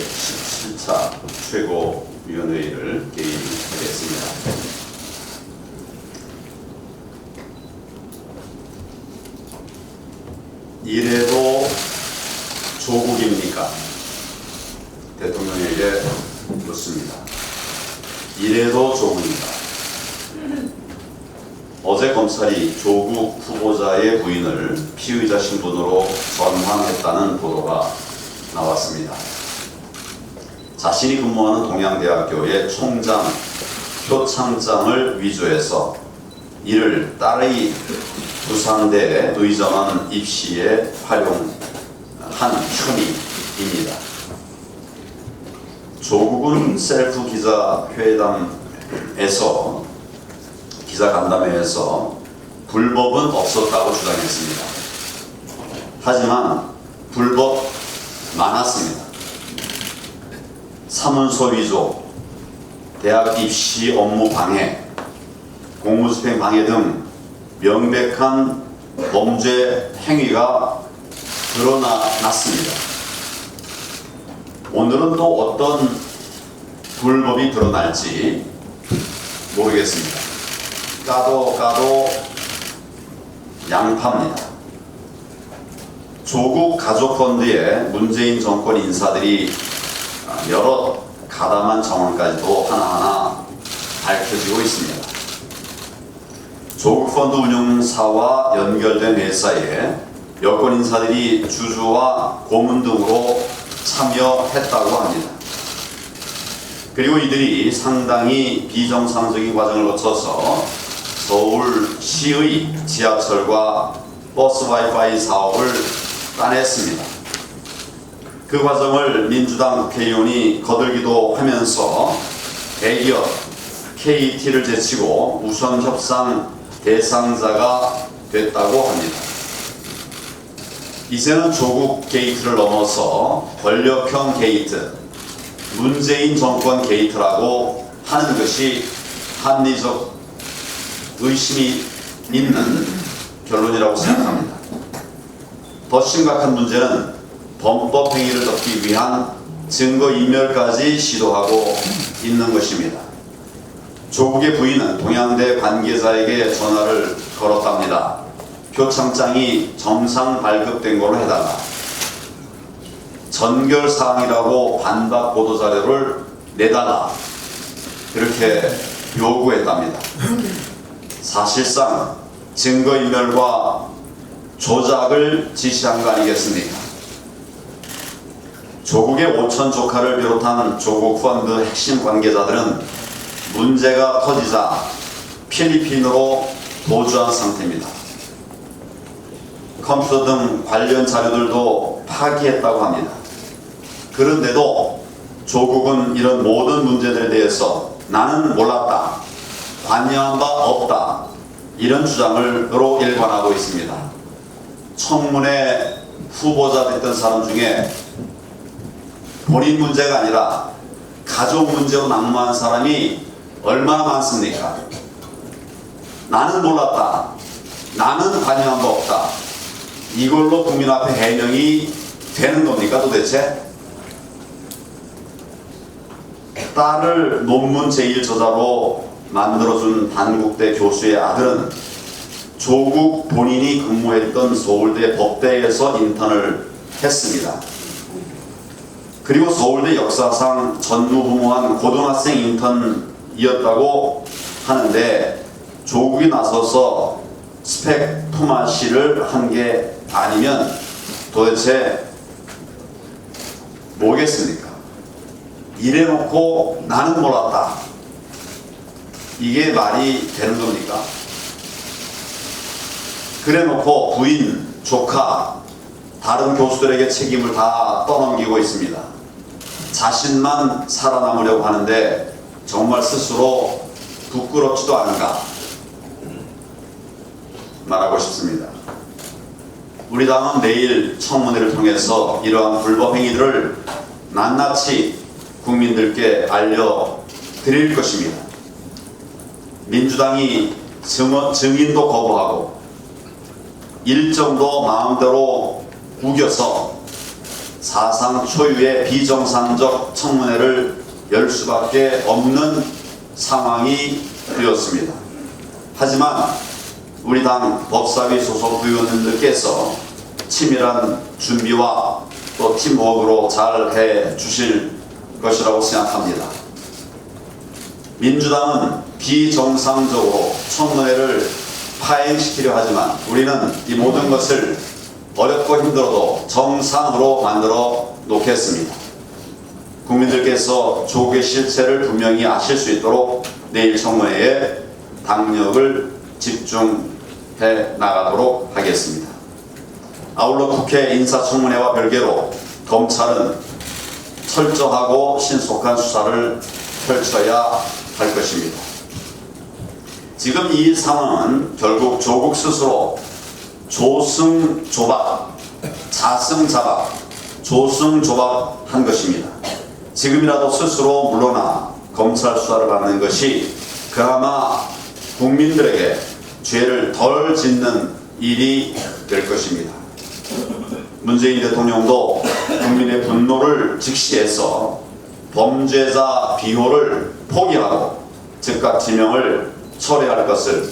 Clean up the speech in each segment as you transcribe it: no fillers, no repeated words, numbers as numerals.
제17차 최고위원회의를 개의하겠습니다. 이래도 조국입니까? 대통령에게 묻습니다. 이래도 조국입니까? 어제 검찰이 조국 후보자의 부인을 피의자 신분으로 전환했다는 보도가 나왔습니다. 자신이 근무하는 동양대학교의 총장 표창장을 위조해서 이를 딸의 부산대에 의전한 입시에 활용한 혐의입니다. 조국은 셀프 기자간담회에서 불법은 없었다고 주장했습니다. 하지만 불법 많았습니다. 사문서 위조, 대학 입시 업무 방해, 공무집행 방해 등 명백한 범죄 행위가 드러났습니다. 오늘은 또 어떤 불법이 드러날지 모르겠습니다. 까도 양파입니다. 조국 가족펀드에 문재인 정권 인사들이 여러 가담한 정황까지도 하나하나 밝혀지고 있습니다. 조국 펀드 운용사와 연결된 회사에 여권 인사들이 주주와 고문 등으로 참여했다고 합니다. 그리고 이들이 상당히 비정상적인 과정을 거쳐서 서울시의 지하철과 버스 와이파이 사업을 따냈습니다. 그 과정을 민주당 국회의원이 거들기도 하면서 대기업 KT를 제치고 우선 협상 대상자가 됐다고 합니다. 이제는 조국 게이트를 넘어서 권력형 게이트, 문재인 정권 게이트라고 하는 것이 합리적 의심이 있는 결론이라고 생각합니다. 더 심각한 문제는 범법 행위를 덮기 위한 증거인멸까지 시도하고 있는 것입니다. 조국의 부인은 동양대 관계자에게 전화를 걸었답니다. 표창장이 정상 발급된 걸로 해달라. 전결사항이라고 반박 보도자료를 내달라. 이렇게 요구했답니다. 사실상 증거인멸과 조작을 지시한 거 아니겠습니까? 조국의 5천 조카를 비롯한 조국 펀드 핵심 관계자들은 문제가 터지자 필리핀으로 도주한 상태입니다. 컴퓨터 등 관련 자료들도 파기했다고 합니다. 그런데도 조국은 이런 모든 문제들에 대해서 나는 몰랐다, 관여한 바 없다, 이런 주장으로 일관하고 있습니다. 청문회 후보자 됐던 사람 중에 본인 문제가 아니라 가족 문제로 난무한 사람이 얼마나 많습니까? 나는 몰랐다, 나는 관여한 바 없다, 이걸로 국민 앞에 해명이 되는 겁니까 도대체? 딸을 논문 제1저자로 만들어준 단국대 교수의 아들은 조국 본인이 근무했던 서울대 법대에서 인턴을 했습니다. 그리고 서울대 역사상 전무후무한 고등학생 인턴이었다고 하는데 조국이 나서서 스펙토마시를 한 게 아니면 도대체 뭐겠습니까? 이래놓고 나는 몰랐다, 이게 말이 되는 겁니까? 그래놓고 부인, 조카, 다른 교수들에게 책임을 다 떠넘기고 있습니다. 자신만 살아남으려고 하는데 정말 스스로 부끄럽지도 않은가 말하고 싶습니다. 우리 당은 내일 청문회를 통해서 이러한 불법 행위들을 낱낱이 국민들께 알려드릴 것입니다. 민주당이 증인도 거부하고 일정도 마음대로 우겨서 사상 초유의 비정상적 청문회를 열 수밖에 없는 상황이 되었습니다. 하지만 우리 당 법사위 소속 의원님들께서 치밀한 준비와 또 팀워크로 잘 해 주실 것이라고 생각합니다. 민주당은 비정상적으로 청문회를 파행시키려 하지만 우리는 이 모든 것을 어렵고 힘들어도 정상으로 만들어 놓겠습니다. 국민들께서 조국의 실체를 분명히 아실 수 있도록 내일 청문회에 당력을 집중해 나가도록 하겠습니다. 아울러 국회 인사청문회와 별개로 검찰은 철저하고 신속한 수사를 펼쳐야 할 것입니다. 지금 이 상황은 결국 조국 스스로 조승조박, 자승자박, 조승조박한 것입니다. 지금이라도 스스로 물러나 검찰 수사를 받는 것이 그나마 국민들에게 죄를 덜 짓는 일이 될 것입니다. 문재인 대통령도 국민의 분노를 직시해서 범죄자 비호를 포기하고 즉각 지명을 철회할 것을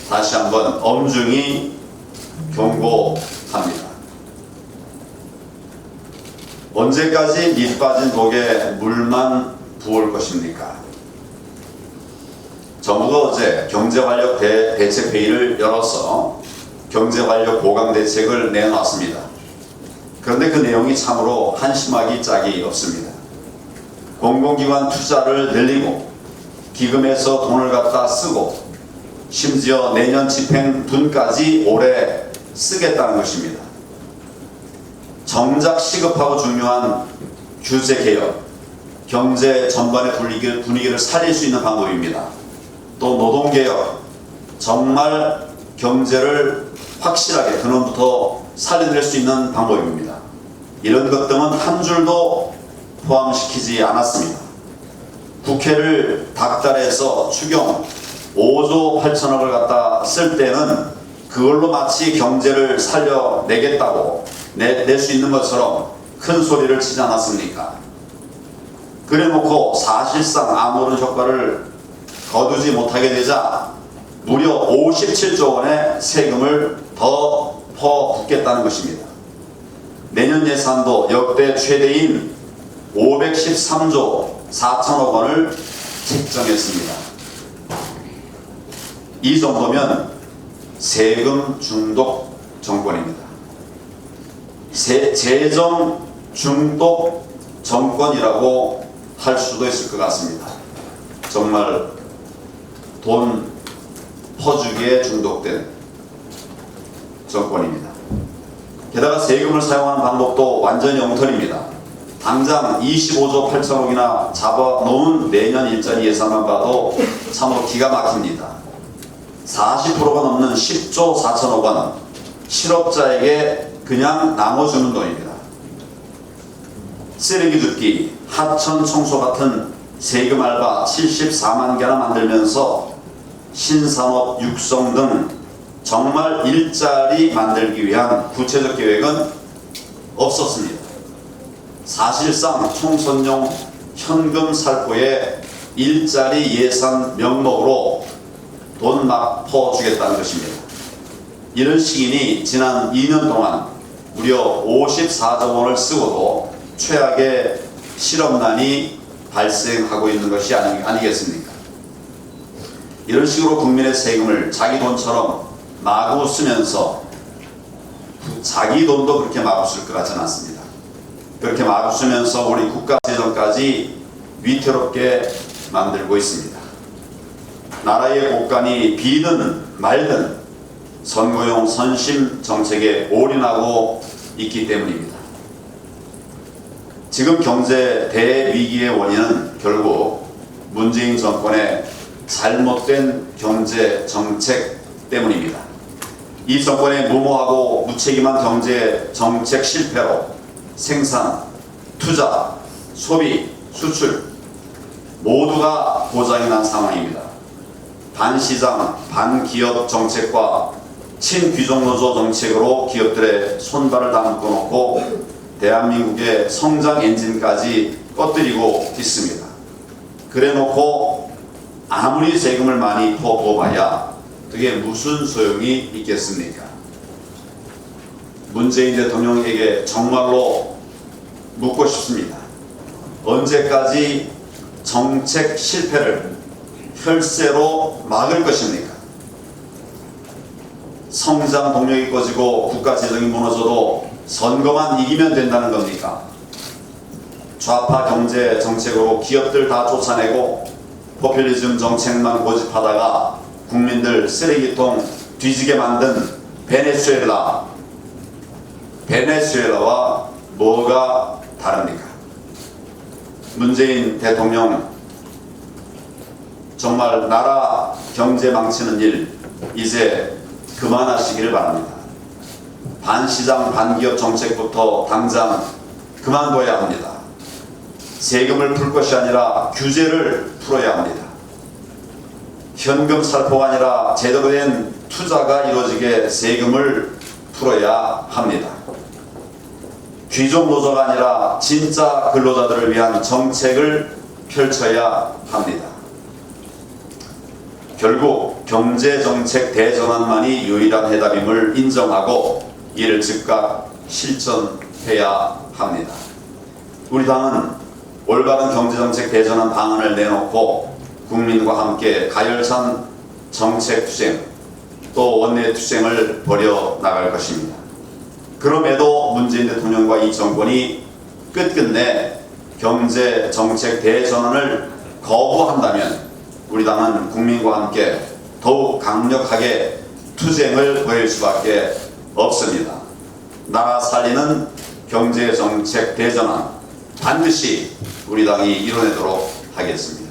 다시 한번 엄중히 경고합니다. 언제까지 밑 빠진 독에 물만 부을 것입니까? 정부가 어제 경제활력 대책회의를 열어서 경제활력 보강 대책을 내놨습니다. 그런데 그 내용이 참으로 한심하기 짝이 없습니다. 공공기관 투자를 늘리고 기금에서 돈을 갖다 쓰고 심지어 내년 집행분까지 올해 쓰겠다는 것입니다. 정작 시급하고 중요한 규제개혁, 경제 전반의 분위기를 살릴 수 있는 방법입니다. 또 노동개혁, 정말 경제를 확실하게 근원부터 살려낼 수 있는 방법입니다. 이런 것 등은 한 줄도 포함시키지 않았습니다. 국회를 닥달해서 추경 5조 8천억을 갖다 쓸 때는 그걸로 마치 경제를 살려내겠다고 낼 수 있는 것처럼 큰 소리를 치지 않았습니까? 그래놓고 사실상 아무런 효과를 거두지 못하게 되자 무려 57조 원의 세금을 더 퍼붓겠다는 것입니다. 내년 예산도 역대 최대인 513조 4천억 원을 책정했습니다. 이 정도면 세금 중독 정권입니다. 재정 중독 정권이라고 할 수도 있을 것 같습니다. 정말 돈 퍼주기에 중독된 정권입니다. 게다가 세금을 사용하는 방법도 완전히 엉터리입니다. 당장 25조 8천억이나 잡아놓은 내년 일자리 예산만 봐도 참으로 기가 막힙니다. 40%가 넘는 10조 4천억 원 실업자에게 그냥 나눠주는 돈입니다. 쓰레기 줍기, 하천 청소 같은 세금 알바 74만 개나 만들면서 신산업 육성 등 정말 일자리 만들기 위한 구체적 계획은 없었습니다. 사실상 총선용 현금 살포에 일자리 예산 명목으로 돈 막 퍼주겠다는 것입니다. 이런 시기니 지난 2년 동안 무려 54조 원을 쓰고도 최악의 실업난이 발생하고 있는 것이 아니겠습니까? 이런 식으로 국민의 세금을 자기 돈처럼 마구 쓰면서 자기 돈도 그렇게 마구 쓸 것 같지는 않습니다. 그렇게 마구 쓰면서 우리 국가 재정까지 위태롭게 만들고 있습니다. 나라의 곳간이 비든 말든 선거용 선심 정책에 올인하고 있기 때문입니다. 지금 경제 대위기의 원인은 결국 문재인 정권의 잘못된 경제 정책 때문입니다. 이 정권의 무모하고 무책임한 경제 정책 실패로 생산, 투자, 소비, 수출 모두가 고장이 난 상황입니다. 반시장, 반기업 정책과 친귀족노조 정책으로 기업들의 손발을 다 묶어놓고 대한민국의 성장 엔진까지 꺼뜨리고 있습니다. 그래놓고 아무리 세금을 많이 퍼부어봐야 그게 무슨 소용이 있겠습니까? 문재인 대통령에게 정말로 묻고 싶습니다. 언제까지 정책 실패를 혈세로 막을 것입니까? 성장 동력이 꺼지고 국가 재정이 무너져도 선거만 이기면 된다는 겁니까? 좌파 경제 정책으로 기업들 다 쫓아내고 포퓰리즘 정책만 고집하다가 국민들 쓰레기통 뒤지게 만든 베네수엘라와 뭐가 다릅니까? 문재인 대통령 정말 나라 경제 망치는 일 이제 그만하시기를 바랍니다. 반시장 반기업 정책부터 당장 그만둬야 합니다. 세금을 풀 것이 아니라 규제를 풀어야 합니다. 현금 살포가 아니라 제대로 된 투자가 이루어지게 세금을 풀어야 합니다. 귀족 노조가 아니라 진짜 근로자들을 위한 정책을 펼쳐야 합니다. 결국 경제정책 대전환만이 유일한 해답임을 인정하고 이를 즉각 실천해야 합니다. 우리 당은 올바른 경제정책 대전환 방안을 내놓고 국민과 함께 가열찬 정책 투쟁 또 원내 투쟁을 벌여 나갈 것입니다. 그럼에도 문재인 대통령과 이 정권이 끝끝내 경제정책 대전환을 거부한다면 우리 당은 국민과 함께 더욱 강력하게 투쟁을 벌일 수밖에 없습니다. 나라 살리는 경제정책 대전환 반드시 우리 당이 이뤄내도록 하겠습니다.